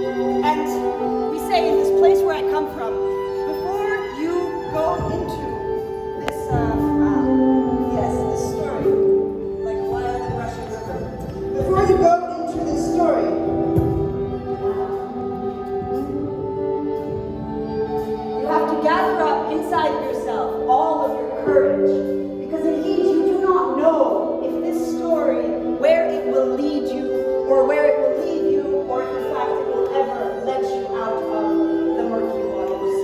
And we say in this place where I come from, before you go into this, this story, like a wild and rushing river, before you go into this story, you have to gather up inside yourself all of your courage, because indeed you do not know if this story, where it will lead you, or where it will lead you, or if in fact it will ever let you out of the murky waters.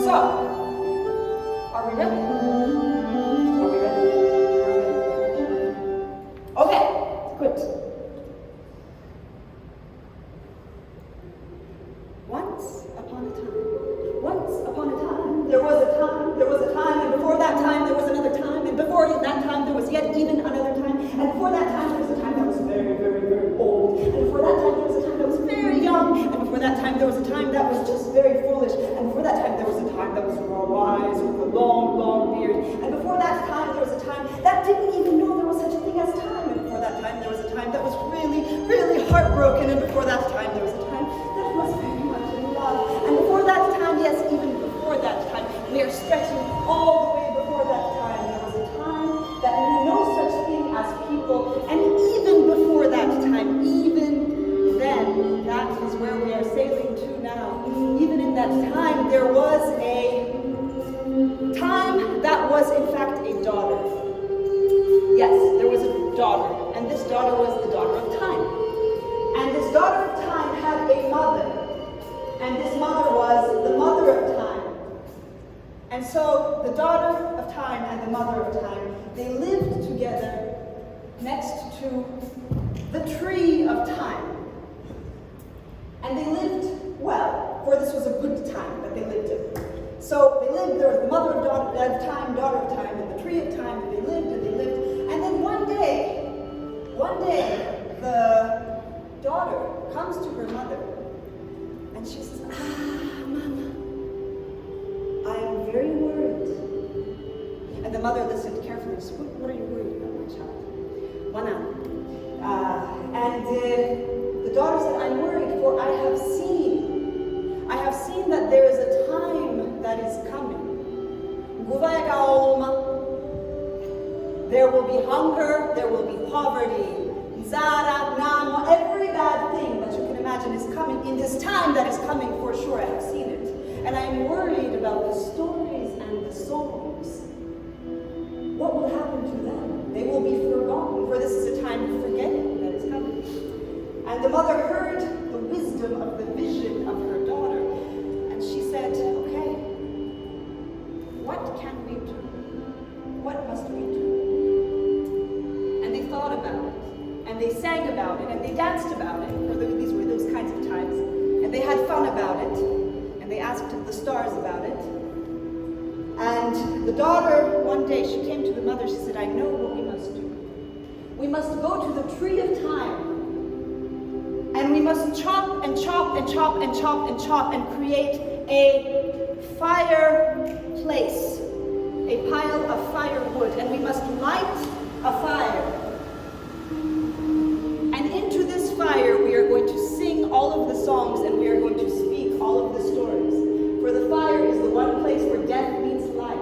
So, are we ready? Are we ready? Okay, good. Once upon a time, there was a time, and before that time there was another time, and before that time there was yet even another time, and before that time there was a time that was very, very, very old, and before that time there was a time that was very young, and before that time there was a time that was just very foolish, and before that time there was a time that was more wise with a long, long beard, and before that time there was a time that didn't even know there was such a thing as time, and before that time there was a time that was really, really heartbroken, and before that time there was a time that was very much in love, and before that time, yes, even before that time, we are stretching all the way before that time, there was a time that knew no such thing as people, and even before that time, even then, that is where we are sailing to now. Even in that time, there was a time that was in fact a daughter. Yes, there was a daughter, and this daughter was the daughter of time. And this daughter of time had a mother, and this mother was the mother of time. And so the daughter of time and the mother of time, they lived together next to the tree of time. And they lived well, for this was a good time that they lived in. So they lived, there was the mother of time, daughter of time, and the tree of time, and they lived, and then one day, the daughter comes to her mother, and she says, Mama, I am very worried. And the mother listened carefully and said, what are you worried about, my child? And the daughter said, I'm worried, for I have seen that there is a time that is coming. There will be hunger, there will be poverty, every bad thing that you can imagine is coming in this time that is coming for sure. I have seen it. And I am worried about the stories and the songs. What will happen to them? They will be forgotten, for this is a time of forgetting that is coming. And the mother heard the wisdom of the vision of her daughter, and she said, okay, what can we do? What must we do? And they thought about it, and they sang about it, and they danced about it, for these were those kinds of times, and they had fun about it, and they asked the stars about it. And the daughter, one day, she came to the mother, she said, I know what we must do. We must go to the tree of time, and we must chop and chop and chop and chop and chop and create a fireplace, a pile of firewood, and we must light a fire. And into this fire we are going to sing all of the songs, and we are going to speak all of the stories. For the fire is the one place where death meets life.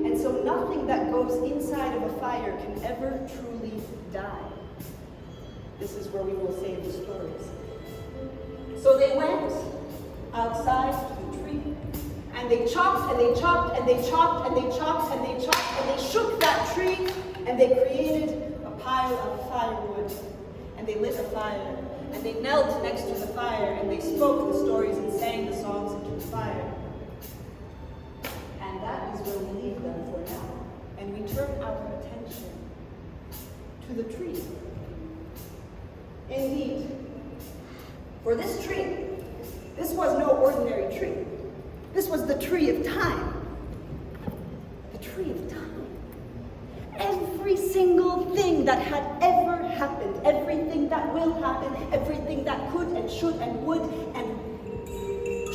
And so nothing that goes inside of a fire can ever truly die. This is where we will say the stories. So they went outside to the tree, and they chopped and they chopped and they chopped and they chopped and they chopped and they shook that tree, and they created a pile of firewood, and they lit a fire, and they knelt next to the fire, and they spoke the stories and sang the songs into the fire. And that is where we leave them for now, and we turn our attention to the tree. Indeed, for this tree, this was no ordinary tree. This was the tree of time. The tree of time. Every single thing that had ever happened, everything that will happen, everything that could and should and would and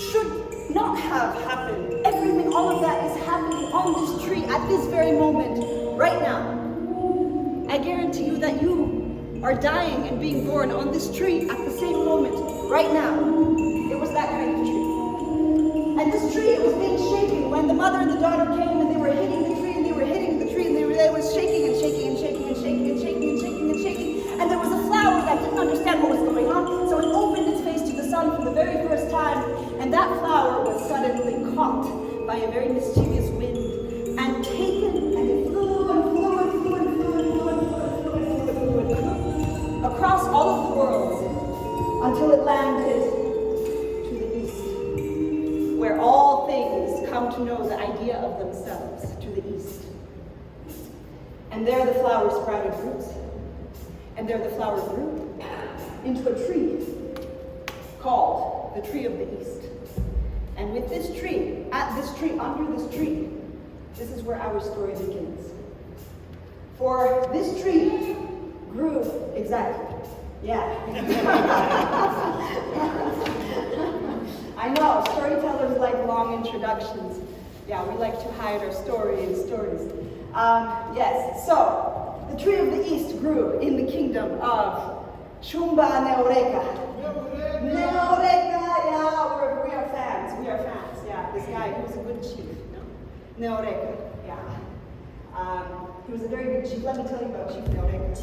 should not have happened, everything, all of that is happening on this tree at this very moment, right now. I guarantee you that you are dying and being born on this tree at the same moment, right now. It was that kind of tree. And this tree, it was being shaken when the mother and the daughter came, and they were hitting the tree, and they were hitting the tree, and they were shaking and shaking and shaking and shaking and shaking and shaking and shaking. And there was a flower that didn't understand what was going on, so it opened its face to the sun for the very first time, and that flower was suddenly caught by a very mischievous wind and taken, and it flew and flew and flew and flew and flew and flew and flew and flew and flew and flew across all of the world until it landed to the east, where all things come to know the idea of themselves, to the east. And there the flower sprouted roots, and there the flower grew into a tree called the Tree of the East. And with this tree, at this tree, under this tree, this is where our story begins. For this tree grew, exactly, yeah. I know, storytellers like long introductions. Yeah, we like to hide our story in stories. Yes, so the Tree of the East grew in the kingdom of Shumba Neoreka. Neoreka, yeah, we are fans, yeah. This guy, he was a good chief. Neoreka, yeah. He was a very good chief. Let me tell you about Chief Neoreka.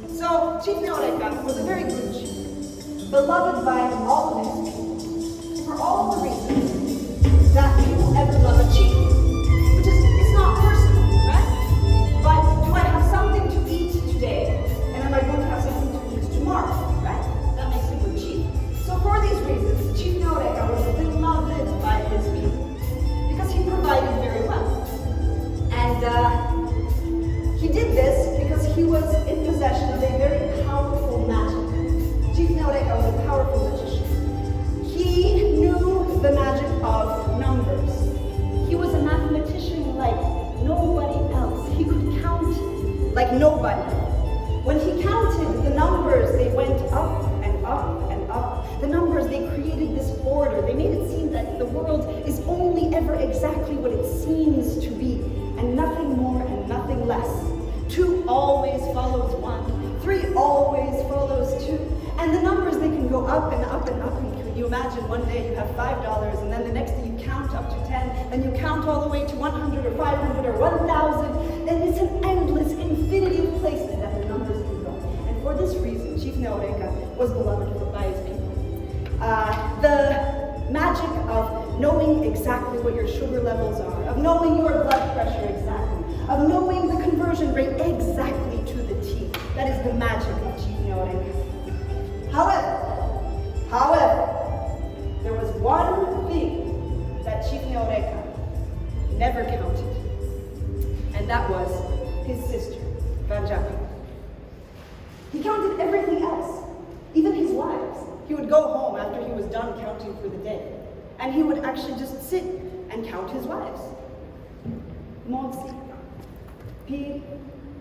So, Chief Neoreka was a very good chief, beloved by all of his people, for all of the reasons that people ever love a chief, which is, it's not personal, right? But do I have something to eat today? And am I going to have something to eat tomorrow, right? That makes him a good chief. So for these reasons, Chief Neoreka was beloved by his people, because he provided very well. And he did this because he was in possession of a very powerful magic. Chief Neoreka was a powerful magician. He knew the magic of numbers. He was a mathematician like nobody else. He could count like nobody. When he counted the numbers, they went up and up and up. The numbers, they created this order. They made it seem that the world is only ever exactly what it seems to be, and nothing more and nothing less. 2 always follows 1. 3 always follows 2. And the numbers, they can go up and up and up. And can you imagine one day you have $5, and then the next day you count up to 10, then you count all the way to 100 or 500 or 1,000. And it's an endless infinity of places that the numbers can go. And for this reason, Chief Neoreka was beloved by his people. The magic of knowing exactly what your sugar levels are, of knowing your blood pressure exactly, of knowing the conversion rate exactly to the T. That is the magic of Chief Neoreka. However, there was one thing that Chief Neoreka never counted, and that was his sister, VANJAPA. He counted everything else, even his wives. He would go home after he was done counting for the day, and he would actually just sit and count his wives. Modlić, Pi,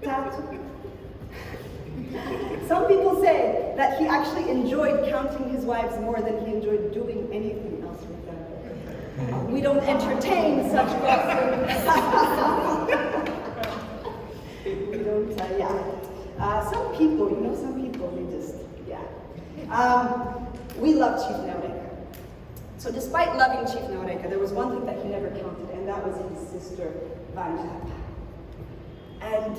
Teatr. Some people say that he actually enjoyed counting his wives more than he enjoyed doing anything else with them. We don't entertain such gossip. We don't, yeah. Some people, they just, yeah. We love Chief Neoreka. So despite loving Chief Neoreka, there was one thing that he never counted, and that was his sister, VANJAPA. And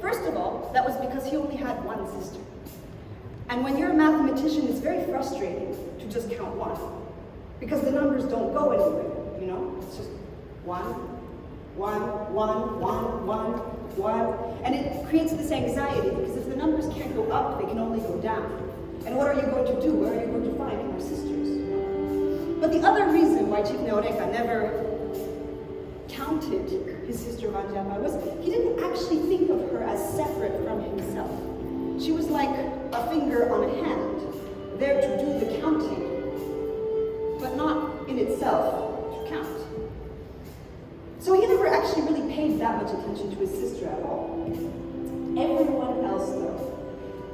first of all, that was because he only had one sister. And when you're a mathematician, it's very frustrating to just count 1, because the numbers don't go anywhere, you know? It's just 1, 1, 1, 1, 1, 1. And it creates this anxiety, because if the numbers can't go up, they can only go down. And what are you going to do? Where are you going to find your sisters? But the other reason why Chief Neoreka never counted his sister VANJAPA was he didn't actually think of her as separate from himself. She was like a finger on a hand, there to do the counting, but not in itself to count. So he never actually really paid that much attention to his sister at all. Everyone else, though,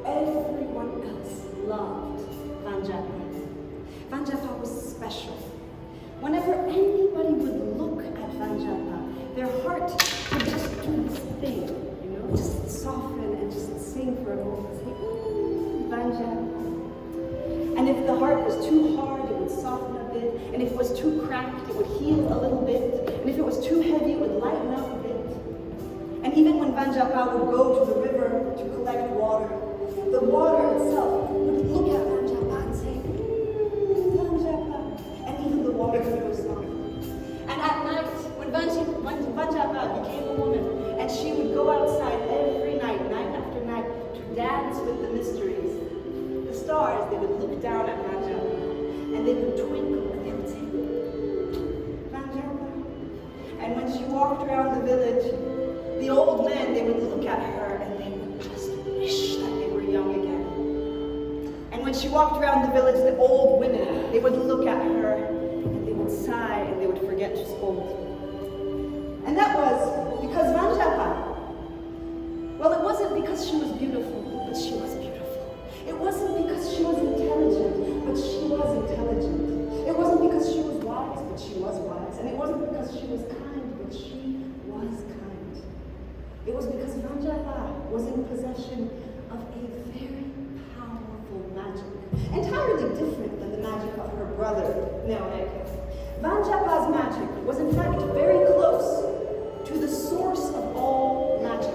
everyone else loved VANJAPA. VANJAPA was special. Whenever anybody would look at VANJAPA, their heart would just do this thing, you know, just soften and just sing for a moment, say, VANJAPA. And if the heart bark was too hard, it would soften a bit. And if it was too cracked, it would heal a little bit. And if it was too heavy, it would lighten up a bit. And even when VANJAPA would go to the river to collect water, the water itself would look at VANJAPA and say, VANJAPA. And even the water would respond. And at night, when VANJAPA became a woman, and she would go outside every night, night after night, to dance with the mysteries, the stars, they would look down at VANJAPA, and they would twinkle, and they would say, VANJAPA. And when she walked around the village, the old men, they would look at her, and they would just wish that they were young again. And when she walked around the village, the old women, they would look at her, and they would sigh, and they would forget to scold. And that was because VANJAPA, well, it wasn't because she was beautiful, but she was beautiful. It wasn't because she was intelligent, but she was intelligent. It wasn't because she was wise, but she was wise. And it wasn't because she was kind, but she was kind. It was because VANJAPA was in possession of a very powerful magic, entirely different than the magic of her brother, Neoreka. VANJAPA's magic was in fact very close to the source of all magic.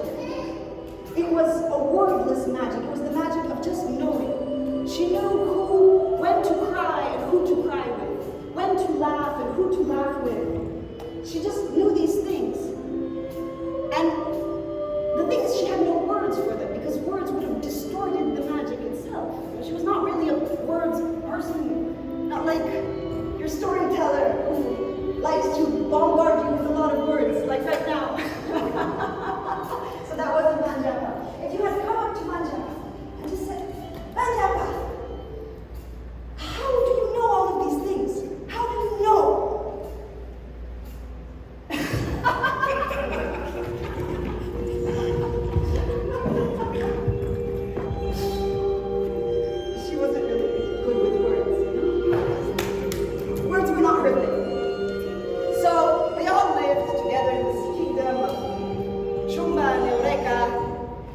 It was a wordless magic. It was the magic of just knowing. She knew when to cry and who to cry with, when to laugh and who to laugh with. She just knew these things. And the thing is, she had no words for them because words would have distorted the magic itself. She was not really a words person, not like your storyteller who likes to bombard you with a lot of words, like right now. So that wasn't VANJAPA. If you had come up to VANJAPA and just said, VANJAPA, how do you know all of these things? How do you know? She wasn't really good with words, you know? Words were not her thing. So they all lived together in this kingdom of Shumba and Eureka.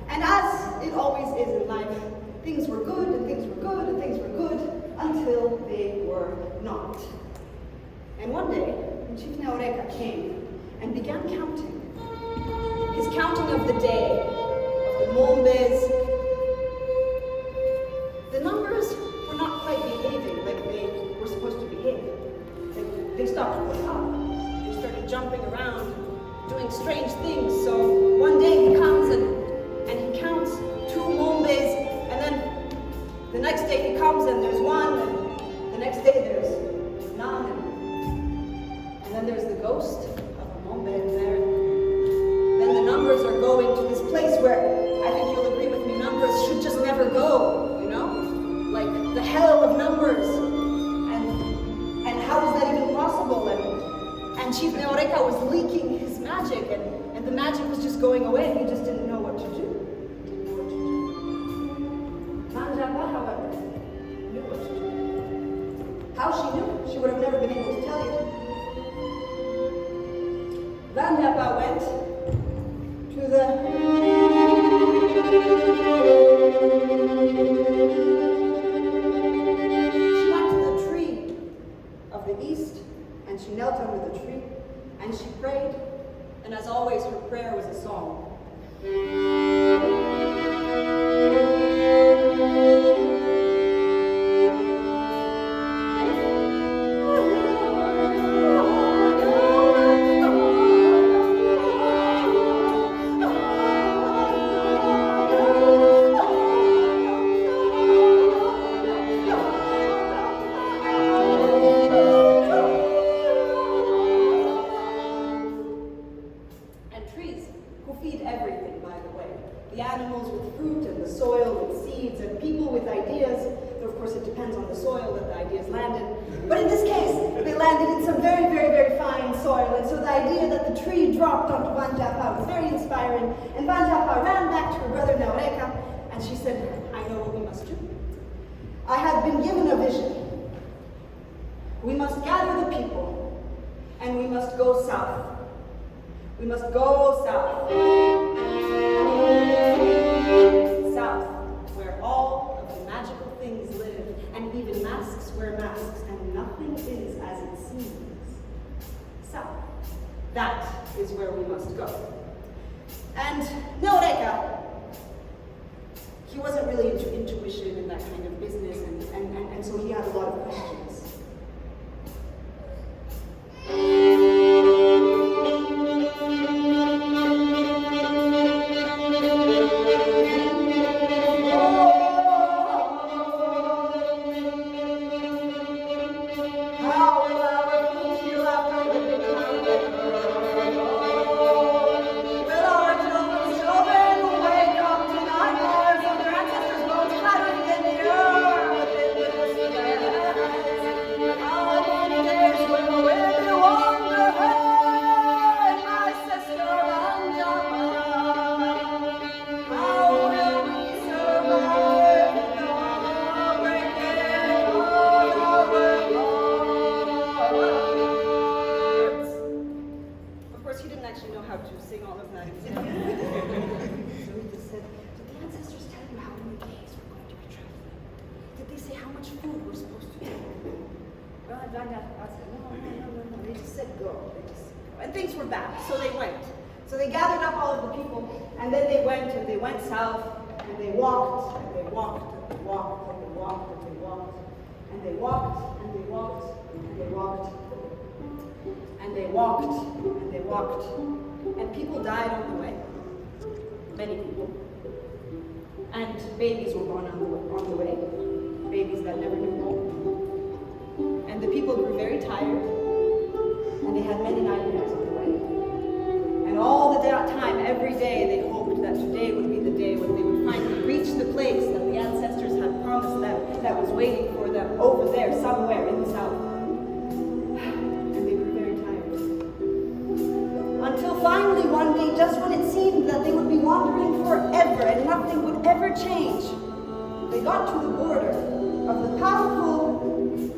And as it always is in life, things were good and things were good and things were good until they were not. And one day, when Chief Neoreka came and began counting, his counting of the day, of the Mombes, the numbers were not quite behaving like they were supposed to behave. They stopped going up. They started jumping around, doing strange things. So one day he comes and he counts 2 Mombes, and then the next day he comes and there's 1, and the next day there's none, and then there's the ghost of a Mombe there. Then the numbers are going to this place where I think you'll agree with me, numbers should just never go, you know? Like the hell of numbers. And how is that even possible? And Chief Neoreka was leaking his magic, and the magic was just going away, and he just didn't know what to do. VANJAPA, however, knew what to do. How she knew, she would have never been able to tell you. VANJAPA went to the tree of the east, and she knelt under the tree, and she prayed, and as always, her prayer was a song. And VANJAPA ran back to her brother Neoreka, and she said, I know what we must do. I have been given a vision. We must gather the people, and we must go south. We must go south. South, where all of the magical things live, and even masks wear wear masks, and nothing is as it seems. So, that is where we must go. And Neoreka, he wasn't really into intuition and that kind of business, and so he had a lot of questions. And people died on the way, many people. And babies were born on the way, babies that never knew home. And the people grew very tired, and they had many nightmares on the way. And all the time, every day, they hoped that today would be the day when they would finally reach the place that the ancestors had promised them, that was waiting for them over there, somewhere in the south. Until finally one day, just when it seemed that they would be wandering forever and nothing would ever change, they got to the border of the powerful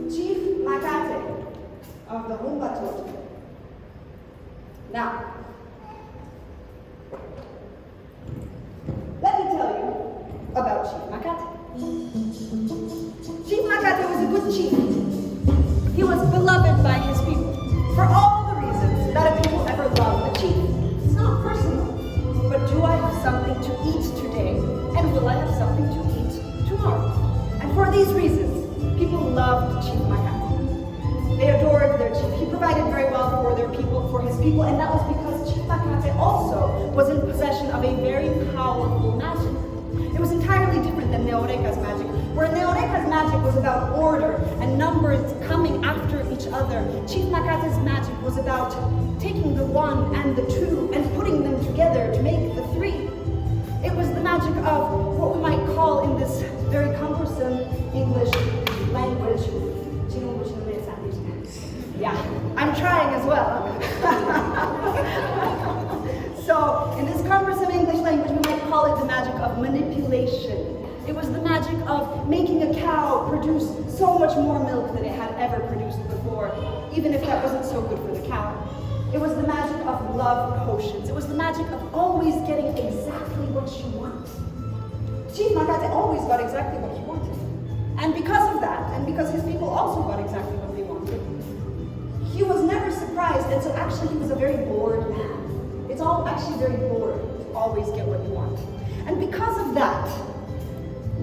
Chief Makate of the Mhondoro. Now, let me tell you about Chief Makate. Chief Makate was a good chief. He was beloved by his people for all the reasons that a people ever love a chief. It's not personal, but do I have something to eat today? And will I have something to eat tomorrow? And for these reasons, people loved Chief Makate. They adored their chief. He provided very well for their people, for his people, and that was because Chief Makate also was in possession of a very powerful magic. It was entirely different than Neoreka's magic, where Neoreka's magic was about order and numbers coming after each other. Chief Makate's magic was about taking the one and the two and putting them together to make the three. It was the magic of what we might call in this very cumbersome English language. Yeah, I'm trying as well. So, in this cumbersome English language, we might call it the magic of manipulation. It was the magic of making a cow produce so much more milk than it had ever produced before, even if that wasn't so good for the cow. It was the magic of love potions. It was the magic of always getting exactly what you want. Chief Makate always got exactly what he wanted. And because of that, and because his people also got exactly what they wanted, he was never surprised, and so actually he was a very bored man. It's all actually very boring to always get what you want. And because of that,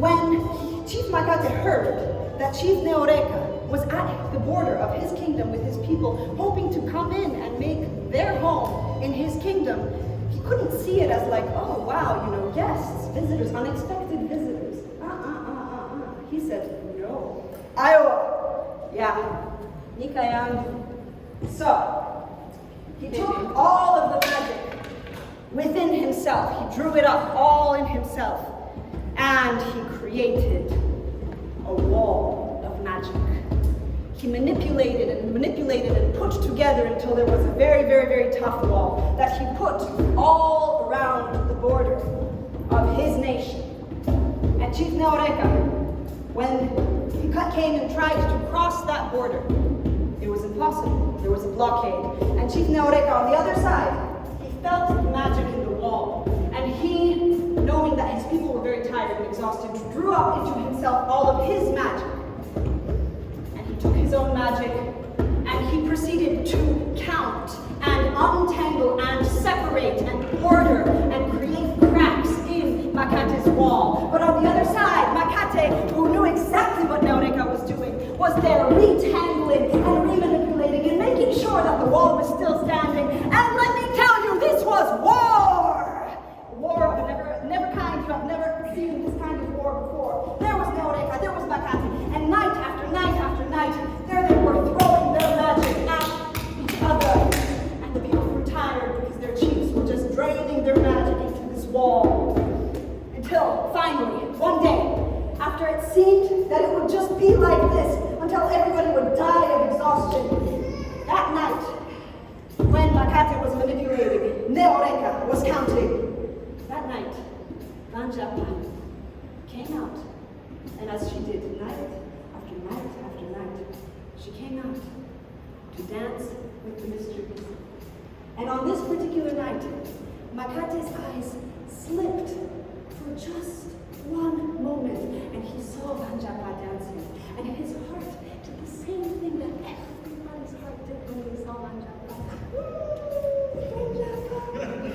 when Chief Makate heard that Chief Neoreka was at the border of his kingdom with his people, hoping to come in and make their home in his kingdom, he couldn't see it as like, oh wow, you know, guests, visitors, unexpected visitors. He said, no. Iowa. Yeah. Nikayang. So, he took all of the magic within himself. He drew it up all in himself. And he created a wall of magic. He manipulated and put together until there was a very, very, very tough wall that he put all around the border of his nation. And Chief Neoreka, when he came and tried to cross that border, it was impossible. There was a blockade. And Chief Neoreka on the other side, he felt the magic in the wall. And he, knowing that his people were very tired and exhausted, drew up into himself all of his magic. And his own magic, and he proceeded to count and untangle and separate and order and create cracks in Makate's wall. But on the other side, Makate, who knew exactly what Neoreka was doing, was there retangling and remanipulating and making sure that the wall was still standing. And let me tell you, this was war! A war of a never kind. You have never seen this kind of war before. There was Neoreka, there was Makate, and night after night after night, there they were throwing their magic at each other. And the people were tired because their chiefs were just draining their magic into this wall. Until finally, one day, after it seemed that it would just be like this until everybody would die of exhaustion, that night, when Makate was manipulating, Neoreka was counting. That night, VANJAPA came out, and as she did night after night after night, she came out to dance with the mysteries. And on this particular night, Makate's eyes slipped for just one moment, and he saw VANJAPA dancing, and his heart did the same thing that everybody's heart did when they saw VANJAPA.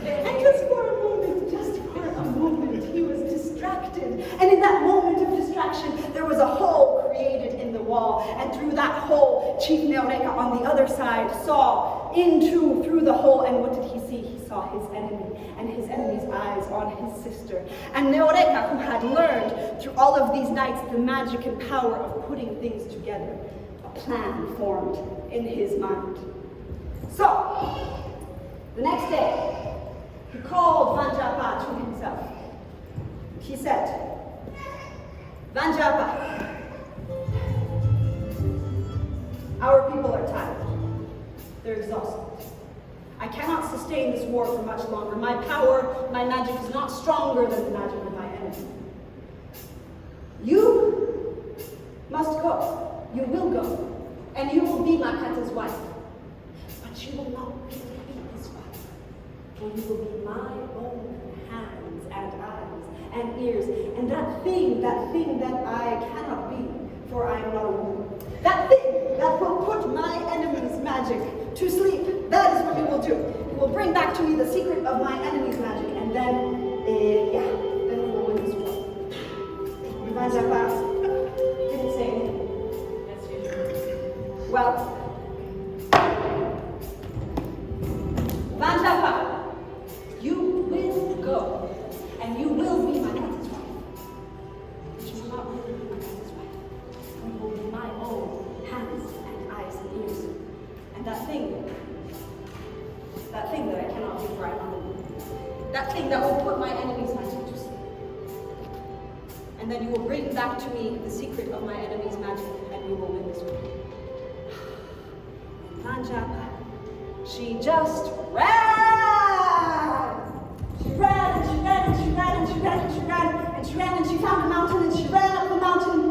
And just for a moment, he was distracted. And in that moment of distraction, there was a hole created in the wall, and through that hole, Chief Neoreka on the other side saw through the hole, and what did he see? He saw his enemy, and his enemy's eyes on his sister. And Neoreka, who had learned through all of these nights the magic and power of putting things together, a plan formed in his mind. So, the next day, he called VANJAPA to himself. He said, VANJAPA, our people are tired. They're exhausted. I cannot sustain this war for much longer. My power, my magic is not stronger than the magic of my enemy. You must go. You will go. And you will be Makate's wife. But you will not be his wife. For you will be my own hands and eyes and ears. And that thing that I cannot be, for I am not a woman. That thing that will put my enemy's magic to sleep, that is what you will do. You will bring back to me the secret of my enemy's magic, and then we will win this war. VANJAPA didn't say anything. Yes, you did. Well, VANJAPA, you will go, and you will be my Makate's wife. But you will not really be Makate's wife. You will be my own hands and eyes and ears. And that thing that I cannot do for I am that thing that will put my enemies magic to sleep. And then you will bring back to me the secret of my enemy's magic, and we will win this war. VANJAPA, she just ran! She ran and she ran and she ran and she ran and she ran and she ran and she found a mountain and she ran up the mountain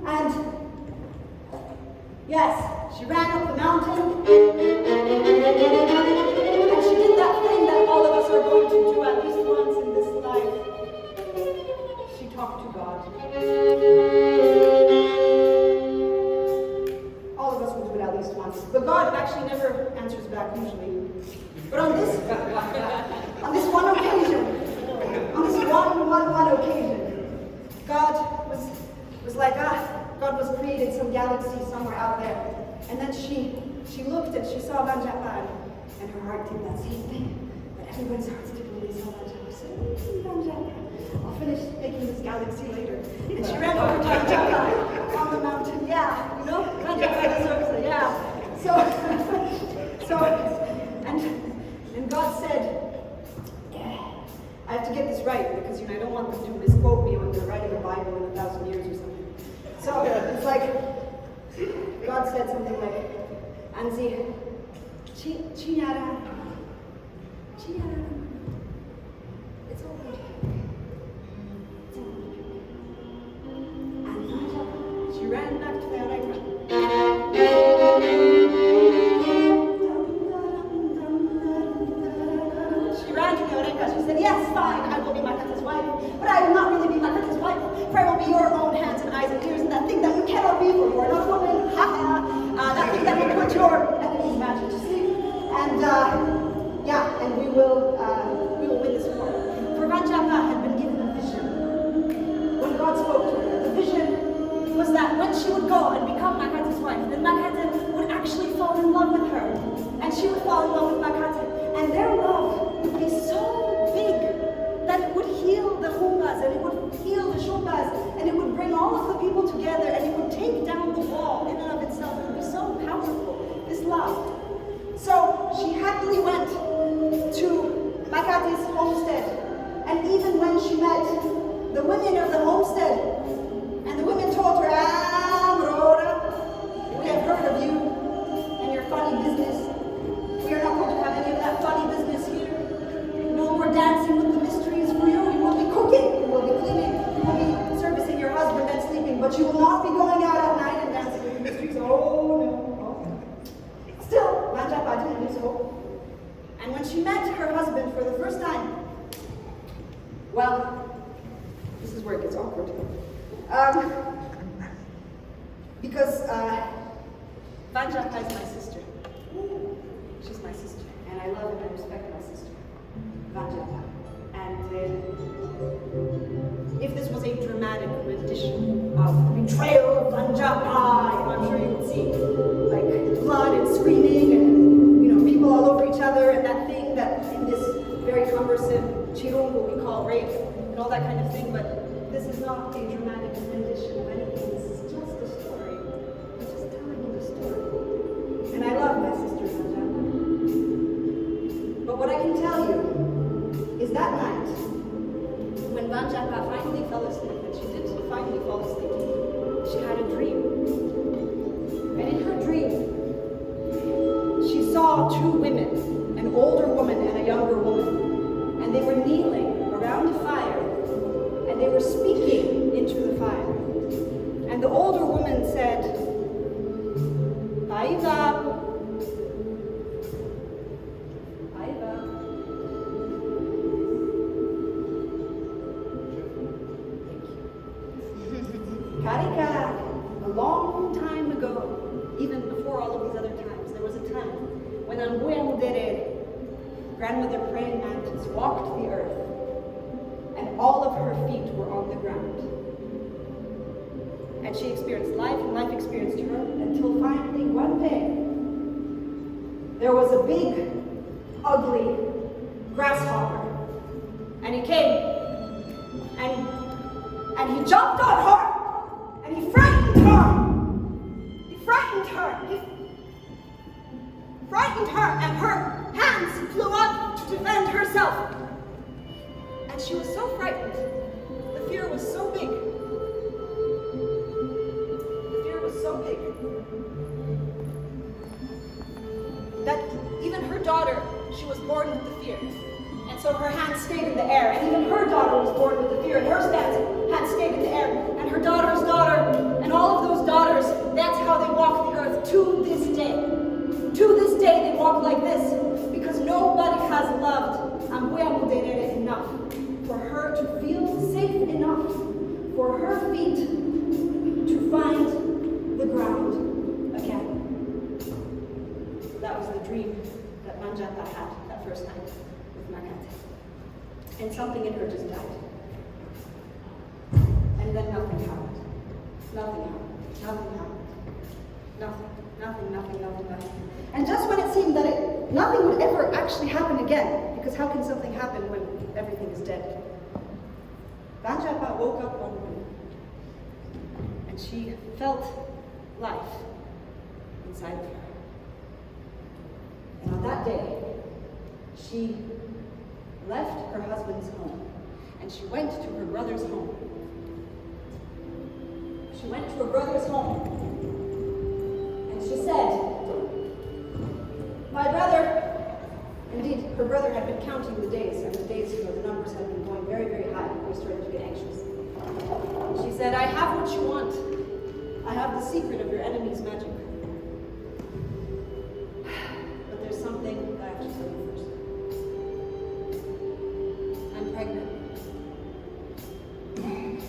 and yes, she ran up the mountain and she did that thing that all of us are going to do at least once in this life. She talked to God. All of us will do it at least once. But God actually never answers back usually. But on this one occasion, God was like, God was creating some galaxy somewhere out there. And then she looked and she saw VANJAPA, and her heart did that same thing. But everybody's hearts did when they saw VANJAPA. She said, VANJAPA, I'll finish making this galaxy later. And she ran over to VANJAPA on the mountain. Yeah, you know, VANJAPA deserves it, yeah. And God said, I have to get this right because, I don't want them to misquote me when they're writing a Bible in 1,000 years or something. So it's like, God said something like, Anzi, Chinyara, it's all right. It's all right. And she ran back to Neoreka. She ran to Neoreka. She said, yes, fine, I will be Makate's wife, but I will not really be Makate's wife, for I will be your own hands and eyes and ears, and that thing that you cannot be, for you are not a woman. Ha ha. she met her husband for the first time, well, this is where it gets awkward. Because VANJAPA is my sister. She's my sister, and I love and I respect my sister, VANJAPA. And if this was a dramatic rendition of betrayal of VANJAPA, I'm sure you would see like blood and screaming and people all over each other and that thing that in this very cumbersome chirungo we call rape and all that kind of thing. But this is not a dramatic rendition of anything. This is just a story. I'm just telling you the story. And I love my sister VANJAPA. But what I can tell you is that night, when VANJAPA finally fell asleep, and she did finally fall asleep, she had a dream. And in her dream, she saw two women, an older woman and a younger woman, and they were kneeling around a fire, and they were speaking into the fire. And the older woman said, Aiva. Karika, a long time ago, even before all of these other times, there was a time when Mhondoro, grandmother praying mantis, walked the earth, and all of her feet were on the ground. And she experienced life, and life experienced her, until finally one day, there was a big, ugly grasshopper, and he came, and he jumped on her. And he frightened her. He frightened her. He frightened her, and her hands flew up to defend herself. And she was so frightened. The fear was so big. The fear was so big that even her daughter, she was born with the fear. And so her hands stayed in the air, and even her daughter was born with the fear, and her hands stayed in the air, and her daughter's daughter, and all of those daughters, that's how they walk the earth to this day. To this day, they walk like this, because nobody has loved Mhondoro enough for her to feel safe enough for her feet to find the ground again. That was the dream that VANJAPA had that first night. And something in her just died. And then nothing happened. Nothing happened. Nothing happened. Nothing. And just when it seemed that nothing would ever actually happen again, because how can something happen when everything is dead? VANJAPA woke up one morning, and she felt life inside of her. And on that day, she left her husband's home, and she went to her brother's home. She went to her brother's home, and she said, my brother, indeed, her brother had been counting the days, and the days, the numbers had been going very, very high, and he started to get anxious. She said, I have what you want. I have the secret of your enemy's magic. But there's something that I have to tell you first. I'm pregnant.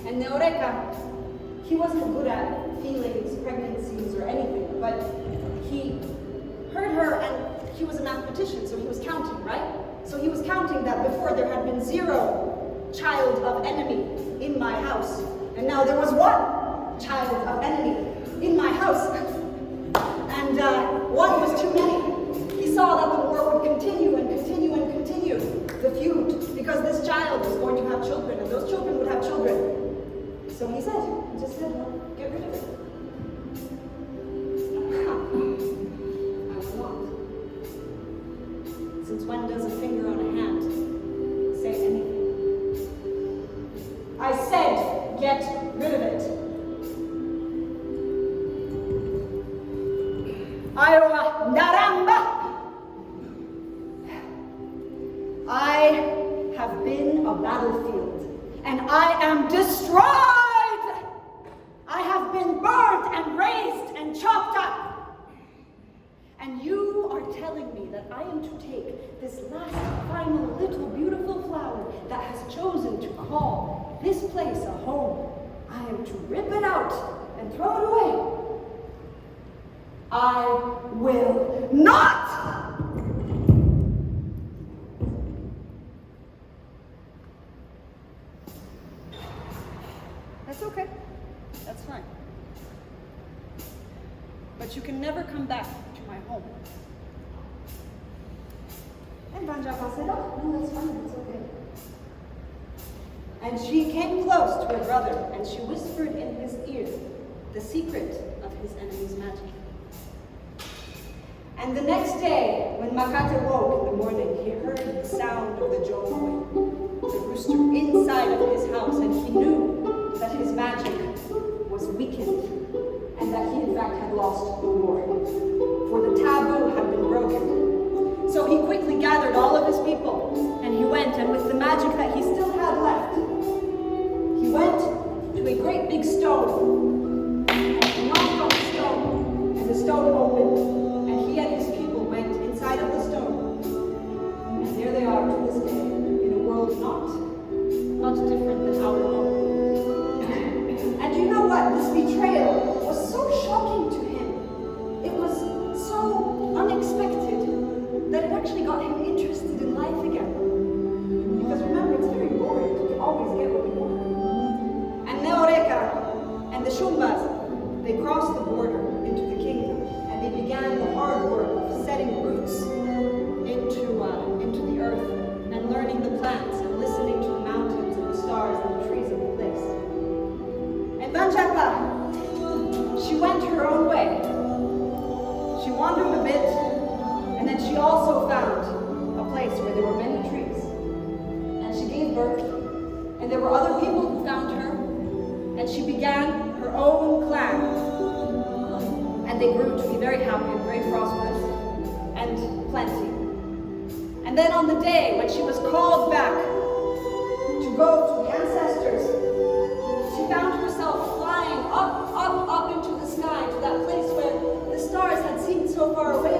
And Neoreka, he wasn't good at feelings, pregnancies, or anything, but he heard her, and he was a mathematician, so he was counting, right? So he was counting that before there had been 0 child of enemy in my house, and now there was 1 child of enemy in my house, and 1 was too many. He saw that the war would continue and continue and continue, the feud, because this child was going to have children, and those children would have children. So he just said, well, get rid of it. I will not. Since when does a finger on a hand say anything? I said, get rid of it. Iowa Naramba! I have been a battlefield, and I am destroyed! I have been burned and raised and chopped up. And you are telling me that I am to take this last, final, little, beautiful flower that has chosen to call this place a home. I am to rip it out and throw it away. I will not! That's okay. That's fine. But you can never come back to my home. And VANJAPA said, oh, no, that's fine, that's okay. And she came close to her brother, and she whispered in his ear the secret of his enemy's magic. And the next day, when Makate woke in the morning, he heard the sound of the jomoi, the rooster, inside of his house, and he knew that his magic was weakened, and that he in fact had lost the war, for the taboo had been broken. So he quickly gathered all of his people, and he went, and with the magic that he still had left, he went to a great big stone, and he knocked on the stone, and the stone opened, and he and his people went inside of the stone. And there they are to this day, in a world not different than our own. And you know what? This betrayal was so shocking to him. It was so unexpected that it actually got him interested in life again. Because remember, it's very boring to always get what we want. And Neoreka and the Shumbas, they crossed the border into the kingdom, and they began the hard work of setting roots into the earth, and learning the plants, and listening to the mountains and the stars and the trees of the place. And VANJAPA, she went her own way. She wandered a bit, and then she also found a place where there were many trees. And she gave birth, and there were other people who found her, and she began her own clan. And they grew to be very happy and very prosperous, and plenty. And then on the day when she was called back to go to the ancestors, she found herself flying up into the sky to that place where the stars had seemed so far away.